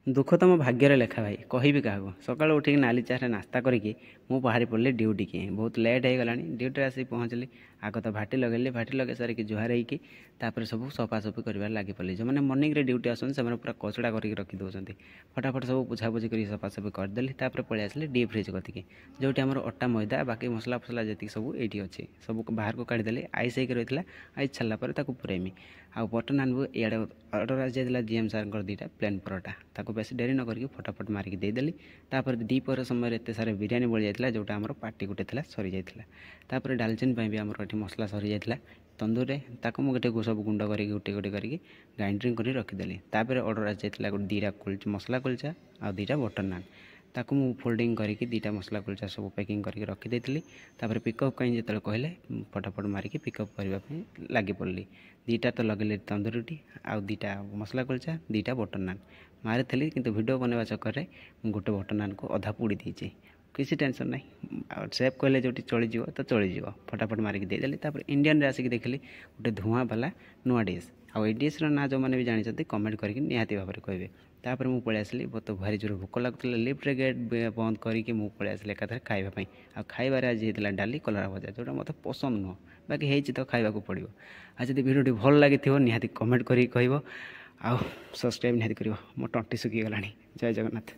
ଦୁଃଖ ତ ମୋ ଭାଗ୍ୟରେ ଲେଖା ଭାଇ, କହିବି କାହାକୁ। ସକାଳୁ ଉଠିକି ନାଲି ଚାରେ ନାସ୍ତା କରିକି ମୁଁ ବାହାରି ପଡ଼ିଲି ଡ୍ୟୁଟିକି। ବହୁତ ଲେଟ୍ ହେଇଗଲାଣି। ଡ୍ୟୁଟିରେ ଆସିକି ପହଞ୍ଚିଲି। ଆଗ ତ ଭାଟି ଲଗେଇଲି। ଭାଟି ଲଗେଇ ସାରିକି ଜୁହାର ହେଇକି ତାପରେ ସବୁ ସଫାସଫି କରିବାରେ ଲାଗି ପଡ଼ିଲି। ଯେଉଁମାନେ ମର୍ଣ୍ଣିଂରେ ଡ୍ୟୁଟି ଆସନ୍ତି ସେମାନେ ପୁରା କଚଡ଼ା କରିକି ରଖି ଦେଉଛନ୍ତି। ଫଟାଫଟ ସବୁ ପୋଛାପୋଛି କରିକି ସଫାସଫି କରିଦେଲି। ତାପରେ ପଳେଇ ଆସିଲି ଡିପ୍ ଫ୍ରିଜ୍ କତିକି, ଯେଉଁଠି ଆମର ଅଟା ମଇଦା ବାକି ମସଲା ଫସଲା ଯେତିକି ସବୁ ଏଇଠି ଅଛି ସବୁ ବାହାରକୁ କାଢ଼ିଦେଲି। ଆଇସ୍ ହେଇକି ରହିଥିଲା। ଆଇସ୍ ଛାଡ଼ିଲା ପରେ ତାକୁ ପୁରେଇମି। ଆଉ ବଟର ନାନ୍ ଇଆଡ଼େ ଅର୍ଡ଼ର ଆସିଯାଇଥିଲା ଜିଏମ୍ ସାର୍ଙ୍କର ଦୁଇଟା ପ୍ଲେନ୍ ପରଟା। ତାକୁ ବେଶୀ ଡେରି ନ କରିକି ଫଟାଫଟ ମାରିକି ଦେଇଦେଲି। ତାପରେ ଦ୍ୱିପହର ସମୟରେ ଏତେ ସାରା ବିରିୟାନୀ ବଳିଯାଇଥିଲା, ଯେଉଁଟା ଆମର ପାର୍ଟି ଗୋଟେ ଥିଲା, ସରିଯାଇଥିଲା। ତାପରେ ଡାଲଚିନି ପାଇଁ ବି ଆମର ଏଠି ମସଲା ସରିଯାଇଥିଲା ତନ୍ଦୁରରେ। ତାକୁ ମୁଁ ଗୋଟେ ସବୁ ଗୁଣ୍ଡ କରିକି ଗୋଟେ ଗୋଟେ କରିକି ଗ୍ରାଇଣ୍ଡିଙ୍ଗ କରି ରଖିଦେଲି। ତାପରେ ଅର୍ଡ଼ର ଆସିଯାଇଥିଲା ଦୁଇଟା ମସଲା କୁଲଚା ଆଉ ଦୁଇଟା ବଟର ନାନ୍। ତାକୁ ମୁଁ ଫୋଲ୍ଡିଂ କରିକି ଦୁଇଟା ମସଲା କୁଲଚା ସବୁ ପ୍ୟାକିଂ କରିକି ରଖିଦେଇଥିଲି। ତାପରେ ପିକଅପ୍ ପାଇଁ ଯେତେବେଳେ କହିଲେ ଫଟାଫଟ ମାରିକି ପିକଅପ୍ କରିବା ପାଇଁ ଲାଗି ପଡ଼ିଲି। ଦୁଇଟା ତ ଲଗେଇଲି ତନ୍ଦୁରୀ ରୁଟି ଆଉ ଦୁଇଟା ମସଲା କୁଲଚା, ଦୁଇଟା ବଟର ନାନ୍ ମାରିଥିଲି। କିନ୍ତୁ ଭିଡ଼ିଓ ବନେଇବା ଚକ୍କରରେ ମୁଁ ଗୋଟେ ବଟର ନାନ୍କୁ ଅଧା ପୋଡ଼ି ଦେଇଛି। କିଛି ଟେନସନ୍ ନାହିଁ, ଆଉ ସେଫ୍ କହିଲେ ଯେଉଁଠି ଚଳିଯିବ ତ ଚଳିଯିବ। ଫଟାଫଟ ମାରିକି ଦେଇଦେଲି। ତାପରେ ଇଣ୍ଡିଆନରେ ଆସିକି ଦେଖିଲି ଗୋଟେ ଧୂଆଁ ବାଲା ନୂଆ ଡିସ୍। ଆଉ ଏଇ ଡିସ୍ର ନାଁ ଯେଉଁମାନେ ବି ଜାଣିଛନ୍ତି କମେଣ୍ଟ କରିକି ନିହାତି ଭାବରେ କହିବେ। ତାପରେ ମୁଁ ପଳେଇ ଆସିଲି। ମୋତେ ଭାରି ଜୋର ଭୋକ ଲାଗୁଥିଲା। ଲିଫ୍ଟରେ ଗେଟ୍ ବନ୍ଦ କରିକି ମୁଁ ପଳେଇ ଆସିଲି ଏକାଥରେ ଖାଇବା ପାଇଁ। ଆଉ ଖାଇବାରେ ଆଜି ହେଇଥିଲା ଡାଲି କଲରା ଭଜା, ଯେଉଁଟା ମୋତେ ପସନ୍ଦ ନୁହଁ, ବାକି ହେଇଛି ତ ଖାଇବାକୁ ପଡ଼ିବ। ଆଉ ଯଦି ଭିଡ଼ିଓଟି ଭଲ ଲାଗିଥିବ ନିହାତି କମେଣ୍ଟ କରିକି କହିବ, ଆଉ ସବସ୍କ୍ରାଇବ୍ ନିହାତି କରିବ। ମୋ ତଣ୍ଟି ଶୁଖିଗଲାଣି। ଜୟ ଜଗନ୍ନାଥ।